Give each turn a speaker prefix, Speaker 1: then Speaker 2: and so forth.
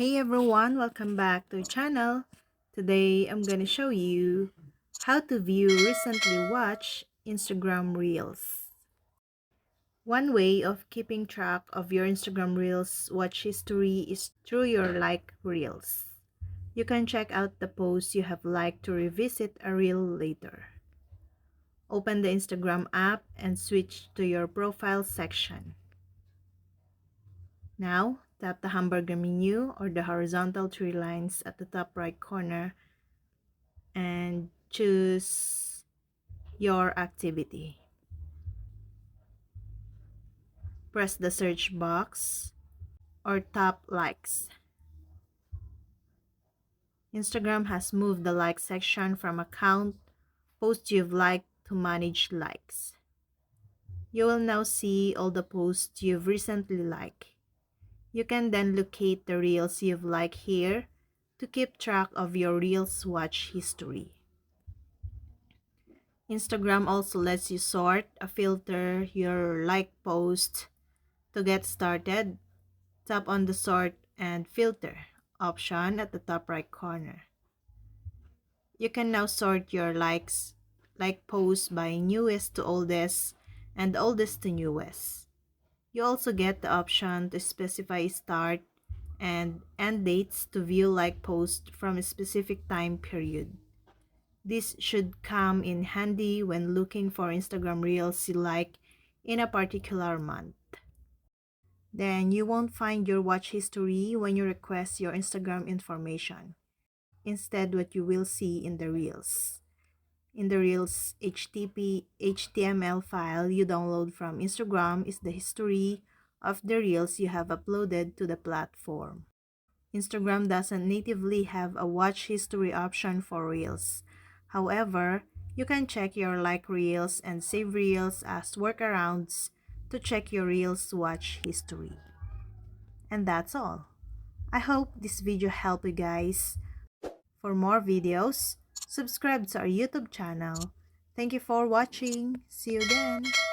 Speaker 1: Hey everyone, welcome back to the channel. Today I'm gonna show you how to view recently watched Instagram Reels. One way of keeping track of your Instagram Reels watch history is through your like Reels. You can check out the posts you have liked to revisit a reel later. Open the Instagram app and switch to your profile section. Now, tap the hamburger menu or the horizontal three lines at the top right corner and choose your activity. Press the search box or tap likes. Instagram has moved the like section from account posts you've liked to manage likes. You will now see all the posts you've recently liked. You can then locate the reels you've liked here to keep track of your reels watch history. Instagram also lets you sort or filter your like post. To get started, tap on the sort and filter option at the top right corner. You can now sort your like posts by newest to oldest and oldest to newest. You also get the option to specify start and end dates to view like posts from a specific time period. This should come in handy when looking for Instagram Reels you like in a particular month. Then you won't find your watch history when you request your Instagram information. Instead, what you will see in the Reels. In the Reels HTML file you download from Instagram is the history of the Reels you have uploaded to the platform. Instagram doesn't natively have a watch history option for Reels. However, you can check your like Reels and save Reels as workarounds to check your Reels watch history. And that's all. I hope this video helped you guys. For more videos, subscribe to our YouTube channel. Thank you for watching. See you then.